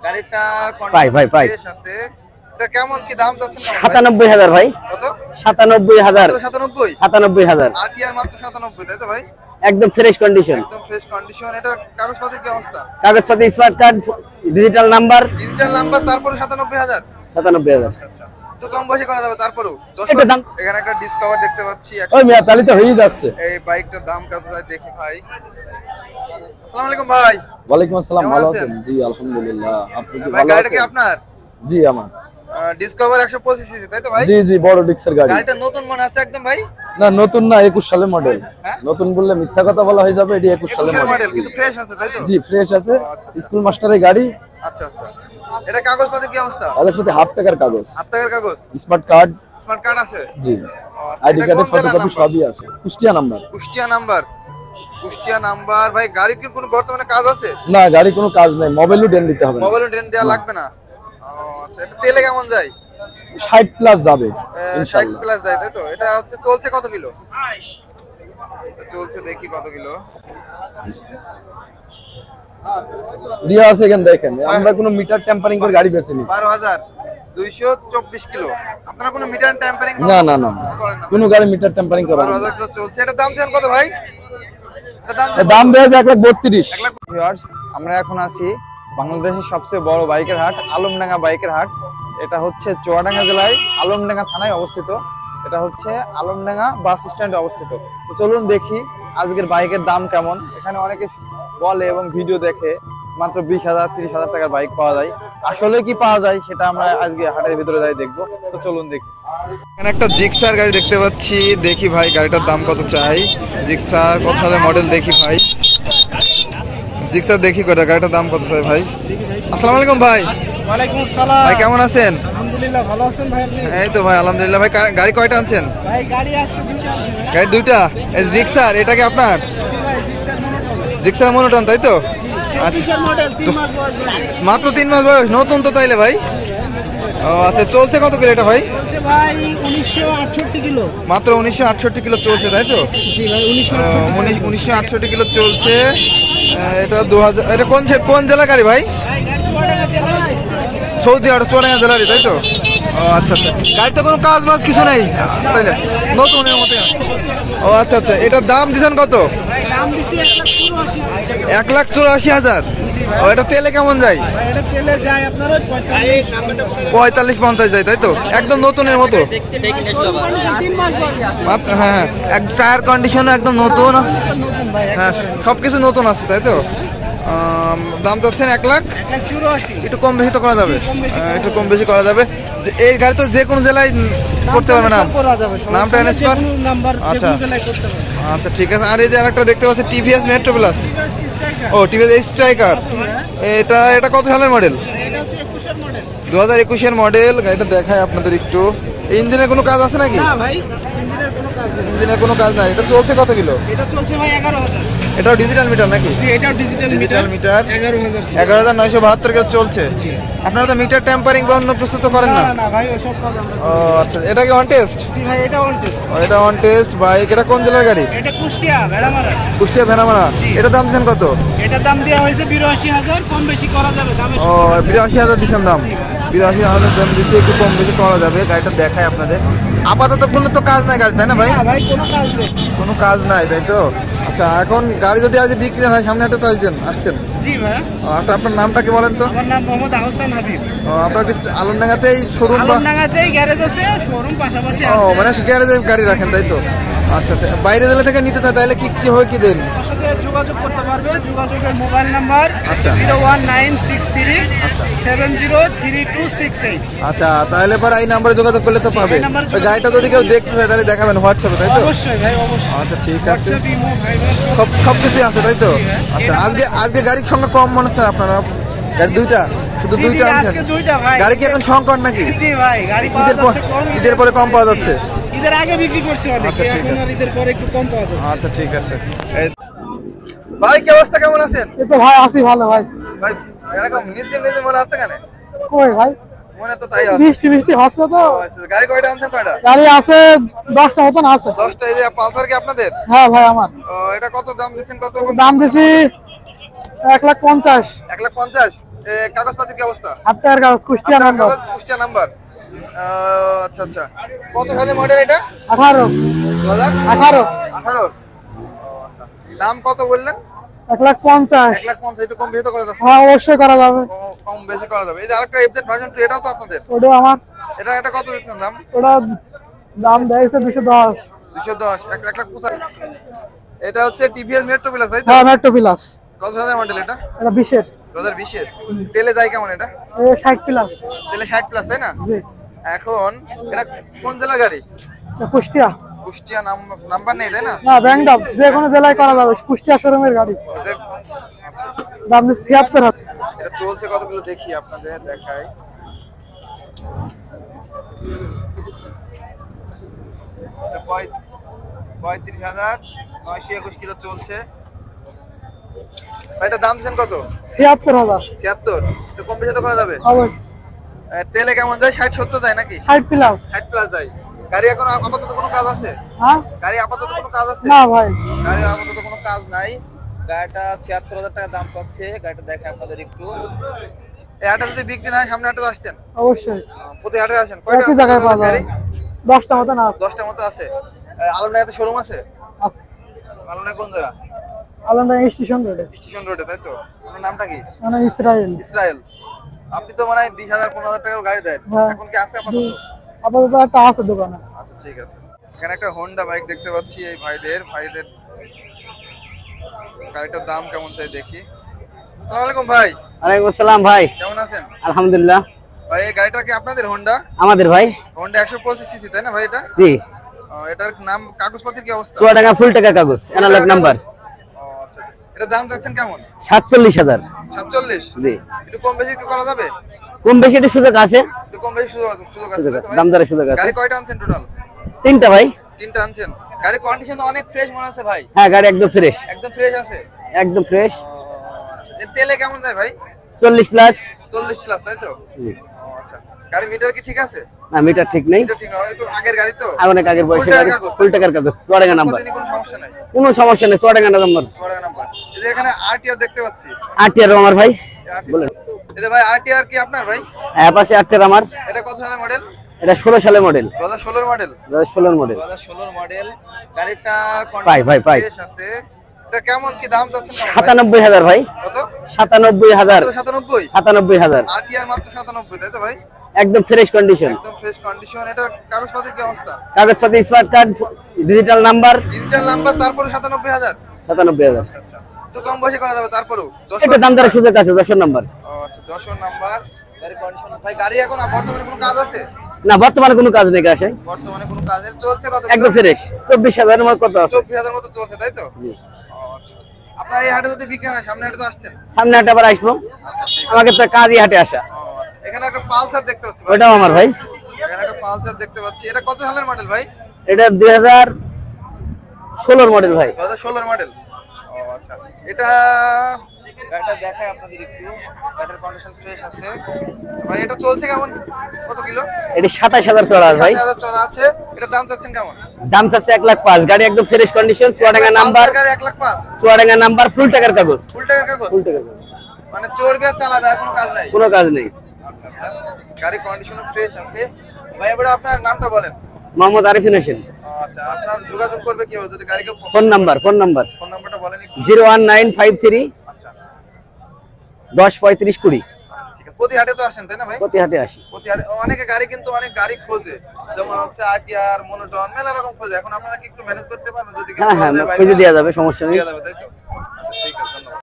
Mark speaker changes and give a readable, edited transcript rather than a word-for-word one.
Speaker 1: গাড়িটা
Speaker 2: ভাই
Speaker 1: কন্ডিশন আছে। এটা কেমন কি দাম চাচ্ছেন?
Speaker 2: 97,000 ভাই।
Speaker 1: কত?
Speaker 2: 97,000।
Speaker 1: 97?
Speaker 2: 97,000
Speaker 1: আরটিআর মাত্র 97, তাই তো ভাই?
Speaker 2: একদম ফ্রেশ কন্ডিশন।
Speaker 1: একদম ফ্রেশ কন্ডিশন। এটা কাগজপত্রের কি অবস্থা?
Speaker 2: কাগজপত্র smart card, digital number.
Speaker 1: Digital number, তারপরে 97,000।
Speaker 2: 97,000।
Speaker 1: আচ্ছা, একটু কম বসে করা যাবে তারপরেও।
Speaker 2: এটা দাম
Speaker 1: এখানে একটা ডিসকভার দেখতে পাচ্ছি।
Speaker 2: ওই মিয়া তাহলে তো হয়েই যাচ্ছে।
Speaker 1: এই বাইকটার দাম কত যায় দেখি ভাই। আসসালামু আলাইকুম ভাই।
Speaker 3: ওয়ালাইকুম আসসালাম,
Speaker 1: কেমন
Speaker 3: ভালো
Speaker 1: আছেন?
Speaker 3: আছেন? জি আলহামদুলিল্লাহ, আপনি কি
Speaker 1: ভাই
Speaker 3: ভালো
Speaker 1: গাড়িটা কি
Speaker 3: আছেন?
Speaker 1: আপনার?
Speaker 3: জি আমার।
Speaker 1: ডিসকভার 125 সিসি, তাই তো ভাই?
Speaker 3: জি জি, বড় ডিক্সের গাড়ি।
Speaker 1: গাড়িটা নতুন মনে আছে একদম ভাই?
Speaker 3: না নতুন না, 21 সালের মডেল।
Speaker 1: হ্যাঁ?
Speaker 3: নতুন বললে মিথ্যা কথা বলা হয়ে যাবে, এটি 21 সালের
Speaker 1: 21 এর মডেল,
Speaker 3: মডেল।
Speaker 1: কিন্তু ফ্রেশ আছে, তাই তো?
Speaker 3: জি ফ্রেশ আছে,
Speaker 1: আচ্ছা।
Speaker 3: স্কুল মাস্টারের গাড়ি।
Speaker 1: আচ্ছা আচ্ছা। এটা কাগজপত্রের কি অবস্থা?
Speaker 3: কাগজপত্রে হাফ টাকার কাগজ,
Speaker 1: হাফ টাকার কাগজ,
Speaker 3: স্মার্ট কার্ড।
Speaker 1: স্মার্ট কার্ড আছে?
Speaker 3: জি,
Speaker 1: আচ্ছা,
Speaker 3: আইডি
Speaker 1: এটা
Speaker 3: কার্ডের
Speaker 1: কোন জেলার
Speaker 3: ফটোকপি
Speaker 1: নাম্বার?
Speaker 3: সবই আছে। Kushtia number.
Speaker 1: Kushtia number. Kushtia number. ভাই গাড়ির কি কোনো বর্তমানে কাজ আছে?
Speaker 3: না গাড়ি কোনো কাজ নাই, মোবাইলও ডেন দিতে হবে না।
Speaker 1: মোবাইল ড্রেন দেওয়া লাগবে না? আচ্ছা, এটা তেলে কেমন যায়?
Speaker 3: 60 প্লাস যাবে
Speaker 1: 60
Speaker 3: ইনশাআল্লাহ।
Speaker 1: প্লাস যায়, তাই তো? এটা হচ্ছে চলছে কত কিলো? এটা চলছে দেখি কত কিলো।
Speaker 3: দিয়া আছে এখানে দেখেন, আমরা কোনো মিটার টেম্পারিং করে গাড়ি বেচেনি।
Speaker 1: 12,224 কিলো। আপনারা কোনো মিটার টেম্পারিং
Speaker 3: না না না, কোনো গাড়ি মিটার টেম্পারিং করা
Speaker 1: 12,000 কিলো চলছে। এটা দাম চান কত ভাই? এটা দাম
Speaker 3: না। দাম দেওয়া যায় 1,32,000।
Speaker 4: ভিউয়ার্স, আমরা এখন আছি বাংলাদেশের সবচেয়ে বড় বাইকের হাট, আলমডাঙ্গা বাইকের হাট। এটা হচ্ছে চুয়াডাঙ্গা জেলায় আলমডাঙ্গা থানায় অবস্থিত। এটা হচ্ছে আলমডাঙ্গা বাস স্ট্যান্ডে অবস্থিত। তো চলুন দেখি আজকের বাইকের দাম কেমন। এখানে অনেকে বলে এবং ভিডিও দেখে মাত্র 20,000 30,000 টাকার বাইক পাওয়া যায়। আসলে কি পাওয়া যায় সেটা আমরা আজকে হাটের ভিতরে যাই দেখবো। তো চলুন দেখি।
Speaker 1: এখানে একটা জিক্সার গাড়ি দেখতে পাচ্ছি, দেখি ভাই গাড়িটার দাম কত চাই। জিক্সার কত সালের মডেল দেখি ভাই। জিক্সার দেখি কত, গাড়িটার দাম কত চাই ভাই। আসসালামু আলাইকুম ভাই।
Speaker 5: ওয়ালাইকুম আসসালাম।
Speaker 1: ভাই কেমন আছেন?
Speaker 5: আলহামদুলিল্লাহ, ভালো আছেন ভাই আপনি?
Speaker 1: এই তো ভাই আলহামদুলিল্লাহ। ভাই গাড়ি কয়টা আনছেন?
Speaker 5: ভাই গাড়ি আজকে দুইটা আছে ভাই।
Speaker 1: গাড়ি দুইটা। এই জিক্সার, এটা কি আপনার?
Speaker 5: জি ভাই, জিক্সার মনোটন।
Speaker 1: জিক্সার মনোটন, তাই তো?
Speaker 5: 24 এর মডেল, 3 মাস বয়স ভাই।
Speaker 1: মাত্র 3 মাস বয়স, নতুন তো তাইলে ভাই? ও আচ্ছা, চলছে কত কিলো এটা ভাই?
Speaker 5: বলছে ভাই 1968 কিলো।
Speaker 1: মাত্র 1968 কিলো চলছে, তাই তো?
Speaker 5: জি ভাই, 1968
Speaker 1: 1968 কিলো চলছে। এটা 2000। এটা কোন জেলা গাড়ি ভাই?
Speaker 5: ভাই গাড়ি চুয়াডাঙ্গা জেলা আছে।
Speaker 1: সৌদি আরব চুয়াডাঙ্গা জেলারই, তাই তো? ও আচ্ছা আচ্ছা। গাড়িতে কোনো কাজ বাজ কিছু নাই তাই না? নতুনের মতো। ও আচ্ছা আচ্ছা। এটার দাম দিচ্ছেন কত?
Speaker 5: ভাই দাম দিছি 1,84,000।
Speaker 1: 1,84,000। ও এটা তেলে কেমন যায়?
Speaker 5: ভাই এটা তেলে যায় আপনার ওই
Speaker 1: 45-50 যায়, তাই তো? একদম নতুনের মতো।
Speaker 5: 3 মাস বয়স।
Speaker 1: আচ্ছা হ্যাঁ হ্যাঁ, এক টায়ার কন্ডিশন একদম নতুন।
Speaker 5: নতুন ভাই।
Speaker 1: হ্যাঁ সবকিছু নতুন আছে, তাই তো? দাম চাচ্ছেন 1,00,000।
Speaker 5: 1,84,000।
Speaker 1: একটু কম বেশি তো করা যাবে? একটু কম বেশি করা যাবে। এই গাড়ি তো যে কোনো জেলায় করতে পারবে না? নাম ট্রান্সফার।
Speaker 5: নাম্বার
Speaker 1: আচ্ছা
Speaker 5: যে কোনো জেলায় করতে পারবে।
Speaker 1: আচ্ছা ঠিক আছে। আর এই যে আরেকটা দেখতে পাচ্ছি টিভিএস মেট্রো প্লাস। ও টিভিএস স্ট্রাইকার। এটা কত সালের মডেল?
Speaker 5: এটা হচ্ছে 21 এর মডেল।
Speaker 1: 2021 এর মডেল। গাড়িটা দেখায় আপনাদের একটু। ইঞ্জিনের কোনো কাজ আছে নাকি?
Speaker 5: না ভাই, ইঞ্জিনের কোনো কাজ নেই।
Speaker 1: ইঞ্জিনের কোনো কাজ নাই। এটা চলছে কত কিলো?
Speaker 5: এটা চলছে ভাই 11,000।
Speaker 1: এটাও ডিজিটাল মিটার নাকি?
Speaker 5: জি, এটাও ডিজিটাল
Speaker 1: ডিজিটাল মিটার।
Speaker 5: 11,000।
Speaker 1: 11,972 কিলো চলছে। আপনারা তো মিটার টেম্পারিং বা অন্য কিছু তো করেন না?
Speaker 5: না না ভাই, ওসব কাজ আমরা
Speaker 1: ও আচ্ছা। এটা কি অন টেস্ট?
Speaker 5: জি ভাই, এটা অন টেস্ট।
Speaker 1: এটা অন টেস্ট বাইক। এটা কোন জেলার গাড়ি?
Speaker 5: এটা কুষ্টিয়া ভেড়ামারা।
Speaker 1: কুষ্টিয়া ভেনামারা। এটা দাম দিচ্ছেন কত?
Speaker 5: এটার দাম দেওয়া হয়েছে 82,000, কম বেশি করা যাবে দামে।
Speaker 1: ও 82,000 দিচ্ছেন দাম? 82,000 দাম দিচ্ছে, একটু কম বেশি করা যাবে। গাড়িটা দেখায় আপনাদের। আপাতত কোনো তো কাজ নাই গাড়ি, তাই না ভাই?
Speaker 5: না ভাই, কোনো কাজ নেই।
Speaker 1: কোনো কাজ নাই, তাই তো? আচ্ছা, এখন গাড়ি যদি আজ বিক্রি হয়, সামনে একটা তো আসছেন।
Speaker 5: জি ভাই,
Speaker 1: আপনার নামটা কি বলেন তো?
Speaker 5: আমার নাম মোহাম্মদ আহসান হাবিব।
Speaker 1: আপনার কি আলমডাঙ্গাতেই শোরুম বা?
Speaker 5: আলমডাঙ্গাতেই গ্যারেজ আছে, শোরুম পাশাপাশি
Speaker 1: ও
Speaker 5: আছে।
Speaker 1: মানে গ্যারেজে গাড়ি রাখেন, তাই তো? আচ্ছা আচ্ছা। বাইরে জেলা থেকে নিতে চায় তাহলে কি হয় কি দেন?
Speaker 5: আমার সাথে যোগাযোগ করতে পারবে। যোগাযোগের মোবাইল নাম্বার
Speaker 1: আচ্ছা।
Speaker 5: 01963
Speaker 1: আচ্ছা।
Speaker 5: 703268।
Speaker 1: আচ্ছা, তাহলে পরে এই নাম্বারে যোগাযোগ করলে তো পাবে।
Speaker 5: এই নাম্বারে
Speaker 1: ওই গাড়িটা যদি কেউ দেখতে চায় তাহলে দেখাবেন হোয়াটসঅ্যাপে, তাই তো?
Speaker 5: অবশ্যই ভাই, অবশ্যই।
Speaker 1: আচ্ছা ঠিক আছে।
Speaker 5: হোয়াটসঅ্যাপ, ইমো, ভাইবার
Speaker 1: সবকিছুই আছে, তাই তো? আচ্ছা, আজকে গাড়ির সংখ্যা কম মনে হচ্ছে আপনারা? গাড়ি দুইটা, শুধু দুইটা আনছেন?
Speaker 5: আজকে দুইটা ভাই।
Speaker 1: গাড়ি কি এখন সংকট নাকি?
Speaker 5: জি ভাই, গাড়ি পাওয়া
Speaker 1: ঈদের পর,
Speaker 5: যাচ্ছে কম।
Speaker 1: ঈদের পরে কম পাওয়া যাচ্ছে?
Speaker 5: ঈদের আগে বিক্রি করছি অনেক,
Speaker 1: আচ্ছা, ঠিক
Speaker 5: এখন
Speaker 1: আছে।
Speaker 5: আর ঈদের পরে একটু কম পাওয়া যাচ্ছে।
Speaker 1: আচ্ছা ঠিক আছে। ভাই কি অবস্থা, কেমন আছেন?
Speaker 5: এই তো ভাই আছি ভালো ভাই।
Speaker 1: ভাই এরকম নিজে নিজে মনে হচ্ছে কেন?
Speaker 5: কই ভাই,
Speaker 1: মনে তো তাই আছে।
Speaker 5: বৃষ্টি বৃষ্টি হচ্ছে তো।
Speaker 1: আচ্ছা, গাড়ি কয়টা আনছেন? কয়টা
Speaker 5: গাড়ি আছে 10টা মতন আছে।
Speaker 1: 10টা। এই যে পালসার কি আপনাদের?
Speaker 5: হ্যাঁ ভাই আমার।
Speaker 1: ও, এটা কত দাম দিচ্ছেন? কত
Speaker 5: দাম দিছি 1,50,000।
Speaker 1: 1,50,000। কাগজপাতির কি অবস্থা?
Speaker 5: আপনার কাগজ কুষ্টিয়া
Speaker 1: আপনার
Speaker 5: নাম্বার
Speaker 1: কাগজ কুষ্টিয়া নাম্বার। আচ্ছা আচ্ছা, কত সালের মডেল এটা?
Speaker 5: 18 18
Speaker 1: 18। দাম কত বললেন?
Speaker 5: 1,50,000।
Speaker 1: 1,50,000। একটু কম বেশি তো করা যাচ্ছে?
Speaker 5: হ্যাঁ অবশ্যই করা যাবে।
Speaker 1: কম বেশি করা যাবে। এই যে আরেকটা এফজেড ভার্সন 2, এটাও তো আপনাদের?
Speaker 5: ওটা আমার,
Speaker 1: এটা কত দিচ্ছেন দাম?
Speaker 5: ওটা দাম দিয়েছে 210।
Speaker 1: 210। 1,50,000। এটা হচ্ছে টিভিএস মেট্রো প্লাস, তাই তো?
Speaker 5: হ্যাঁ মেট্রো প্লাস।
Speaker 1: কত সালের মডেল এটা?
Speaker 5: এটা 20 এর।
Speaker 1: 2020 এর। তেলে যায় কেমন এটা?
Speaker 5: 60 প্লাস।
Speaker 1: তেলে 60 প্লাস, তাই না?
Speaker 5: জি।
Speaker 1: এখন এটা কোন জেলার গাড়ি?
Speaker 5: এটা কুষ্টিয়া।
Speaker 1: কুষ্টিয়া নাম্বার নেই, তাই না?
Speaker 5: না ব্যাংকডাপ যে কোনো জেলায় করা যাবে, কুষ্টিয়া শোরুমের গাড়ি।
Speaker 1: আচ্ছা আচ্ছা।
Speaker 5: দাম দিচ্ছে 76,000।
Speaker 1: এটা চলছে কতগুলো দেখি আপনাদের দেখাই। এটা 35,921 কিলো চলছে। ভাই এটা দাম দিচ্ছেন কত?
Speaker 5: 76,000।
Speaker 1: 76। একটু কম বেশি তো করা যাবে?
Speaker 5: অবশ্যই।
Speaker 1: তেলে কেমন যায়? 60-70 যায় নাকি?
Speaker 5: 60 প্লাস।
Speaker 1: 60 প্লাস যায়। গাড়ি এখন আপাতত কোনো কাজ আছে?
Speaker 5: হ্যাঁ
Speaker 1: গাড়ি আপাতত কোনো কাজ আছে?
Speaker 5: না ভাই,
Speaker 1: গাড়ি আপাতত কোনো কাজ নাই। গাড়িটা 76,000 টাকা দাম পাচ্ছে। গাড়িটা দেখে আপনাদের একটু। এই হাটে যদি বিক্রি না হয়, সামনে হাটে আসছেন?
Speaker 5: অবশ্যই
Speaker 1: প্রতি হাটে আসেন? কয়টা
Speaker 5: একই জায়গায় পাওয়া
Speaker 1: গাড়ি?
Speaker 5: যাবে। 10টা মতো না আছে।
Speaker 1: 10টা মতো আছে। আলমডাঙ্গাতে শোরুম আছে?
Speaker 5: আছে
Speaker 1: আলমডাঙ্গা কোন জায়গা?
Speaker 5: আলমডাঙ্গা স্টেশন রোডে।
Speaker 1: স্টেশন রোডে, তাই তো? আপনার নামটা কি?
Speaker 5: মানে ইসরায়েল।
Speaker 1: ইসরায়েল। আপনি তো মনে হয় 20,000-15,000 টাকার গাড়ি দেন।
Speaker 5: হ্যাঁ।
Speaker 1: এখন কি আছে আপাতত?
Speaker 5: আপাতত একটা আছে দোকানে।
Speaker 1: আচ্ছা ঠিক আছে। এখানে একটা হোন্ডা বাইক দেখতে পাচ্ছি এই ভাইদের গাড়িটার দাম কেমন চাই দেখি। আসসালামু আলাইকুম ভাই।
Speaker 2: ওয়ালাইকুম আসসালাম ভাই।
Speaker 1: কেমন আছেন?
Speaker 2: আলহামদুলিল্লাহ।
Speaker 1: ভাই এই গাড়িটা কি আপনাদের হোন্ডা?
Speaker 2: আমাদের ভাই।
Speaker 1: হোন্ডা 125 সিসি, তাই না ভাই এটা?
Speaker 2: জি।
Speaker 1: এটার নাম, কাগজপত্রের কি অবস্থা?
Speaker 2: চুয়াডাঙ্গা ফুল টাকা কাগজ, অ্যানালগ নাম্বার।
Speaker 1: আচ্ছা। এটা দাম চাচ্ছেন কেমন?
Speaker 2: 47,000।
Speaker 1: 47?
Speaker 2: জি।
Speaker 1: একটু কম বেশি কি করা যাবে?
Speaker 2: কম বেশি একটু সুযোগ আছে।
Speaker 1: একটু কম বেশি সুযোগ আছে, তাই তো ভাই?
Speaker 2: দাম দরে সুযোগ আছে।
Speaker 1: গাড়ি কয়টা আনছেন টোটাল?
Speaker 2: 3টা ভাই।
Speaker 1: 3টা আনছেন। গাড়ির কন্ডিশন তো অনেক ফ্রেশ মনে হচ্ছে ভাই।
Speaker 2: হ্যাঁ গাড়ি একদম ফ্রেশ।
Speaker 1: একদম ফ্রেশ আছে।
Speaker 2: একদম ফ্রেশ।
Speaker 1: আচ্ছা। এর তেলে কেমন যায় ভাই?
Speaker 2: 40 প্লাস।
Speaker 1: 40 প্লাস, তাই তো?
Speaker 2: জি।
Speaker 1: আচ্ছা। গাড়ি মিটার কি ঠিক আছে?
Speaker 2: না মিটার ঠিক নেই।
Speaker 1: মিটার ঠিক না, একটু আগের গাড়ি তো?
Speaker 2: অনেক আগের বয়সের
Speaker 1: ফুল
Speaker 2: গাড়ি।
Speaker 1: টাকার কাগজ,
Speaker 2: ফুল টাকার কাগজ, চুয়াডাঙ্গা নাম্বার।
Speaker 1: কাগজপত্রের কোনো সমস্যা নাই?
Speaker 2: কোনো সমস্যা নেই, চুয়াডাঙ্গা নাম্বার।
Speaker 1: চুয়াডাঙ্গা নাম্বার। এই যে এখানে আরটিআর দেখতে পাচ্ছি।
Speaker 2: আরটিআর আমার ভাই। বলেন।
Speaker 1: এই যে ভাই আরটিআর কি আপনার ভাই?
Speaker 2: পাশে আরটিআর আমার।
Speaker 1: এটা কত সালের মডেল?
Speaker 2: এটা 16 সালের মডেল।
Speaker 1: 2016 মডেল।
Speaker 2: 2016 মডেল।
Speaker 1: 2016 মডেল। গাড়িটা
Speaker 2: পাই।
Speaker 1: ফ্রেশ আছে। এটা কেমন কি দাম চাচ্ছেন কেমন ভাই?
Speaker 2: 97,000 ভাই।
Speaker 1: কত?
Speaker 2: 97,000।
Speaker 1: 97?
Speaker 2: 97,000।
Speaker 1: আরটিআর মাত্র 97, তাই তো ভাই?
Speaker 2: একদম ফ্রেশ কন্ডিশন।
Speaker 1: একদম ফ্রেশ কন্ডিশন। এটা কাগজপত্রের কি অবস্থা?
Speaker 2: কাগজপত্র, smart card, digital number.
Speaker 1: Digital number, তারপরে 97,000?
Speaker 2: 97,000।
Speaker 1: আচ্ছা। একটু কম বয়সে করা যাবে তারপরেও?
Speaker 2: এটা দাম দরে সুযোগ আছে, 10 নাম্বার।
Speaker 1: আচ্ছা, 10 নাম্বার। গাড়ি কন্ডিশন ভাই। গাড়ি এখন বর্তমানে কোনো কাজ আছে?
Speaker 2: না বর্তমানে কোনো কাজ নেই গাছে।
Speaker 1: বর্তমানে কোনো কাজের চলছে কত?
Speaker 2: একদম ফ্রেশ। 24,000 এর মতো কত আছে?
Speaker 1: 24,000 মতো চলছে, তাই তো? আচ্ছা। আপনার এই হাটে যদি বিক্রি হয়, সামনে হাটে তো আসছেন?
Speaker 2: সামনে হাটে আবার আসবো। আমাকে তো কাজই হাটে আসা।
Speaker 1: আচ্ছা। এখানে একটা পালসার দেখতে পাচ্ছি ভাই।
Speaker 2: ওটাও আমার ভাই।
Speaker 1: এখানে একটা পালসার দেখতে পাচ্ছি। এটা কত সালের মডেল ভাই?
Speaker 2: এটা 2016 মডেল ভাই।
Speaker 1: 2016 মডেল। আচ্ছা। এটা গাড়িটা দেখাই আপনাদের একটু। গাড়ির কন্ডিশন ফ্রেশ আছে ভাই। এটা চলছে কেমন? কত কিলো?
Speaker 2: এটা 27,000 চড়া ভাই।
Speaker 1: 7,000 চড়া আছে। এটা দাম চাচ্ছেন কেমন?
Speaker 2: দাম চাচ্ছে 1,05,000। গাড়ি একদম ফ্রেশ কন্ডিশন, চুয়াডাঙ্গা নাম্বার।
Speaker 1: গাড়ি 1,05,000?
Speaker 2: চুয়াডাঙ্গা নাম্বার, ফুল টাকার কাগজ।
Speaker 1: ফুল টাকার কাগজ?
Speaker 2: ফুল টাকার কাগজ।
Speaker 1: মানে চড়বে আর চালাবে, আর কোনো কাজ নাই?
Speaker 2: কোনো কাজ নেই।
Speaker 1: আচ্ছা আচ্ছা। গাড়ি কন্ডিশনও ফ্রেশ আছে ভাই। এবারে আপনার নামটা বলেন।
Speaker 2: মোহাম্মদ আরিফিন হোসেন।
Speaker 1: আচ্ছা। আপনার যোগাযোগ করবে কিভাবে যদি গাড়ি কেউ
Speaker 2: ফোন নাম্বার।
Speaker 1: ফোন নাম্বারটা বলেন একটু।
Speaker 2: 01953
Speaker 1: আচ্ছা
Speaker 2: 1035 20।
Speaker 1: ঠিক আছে। প্রতি হাটে তো আসেন, তাই না ভাই?
Speaker 2: প্রতি হাটে আসি।
Speaker 1: প্রতি হাটে অনেকে গাড়ি, কিন্তু অনেক গাড়ি খোঁজে, যেমন হচ্ছে আরটিআর, মনোটন, মেলা রকম খোঁজে। এখন আপনারা কি একটু ম্যানেজ করতে পারবেন? যদি
Speaker 2: হ্যাঁ খুঁজে দেওয়া যাবে, সমস্যা নেই।
Speaker 1: দেওয়া যাবে, তাই তো?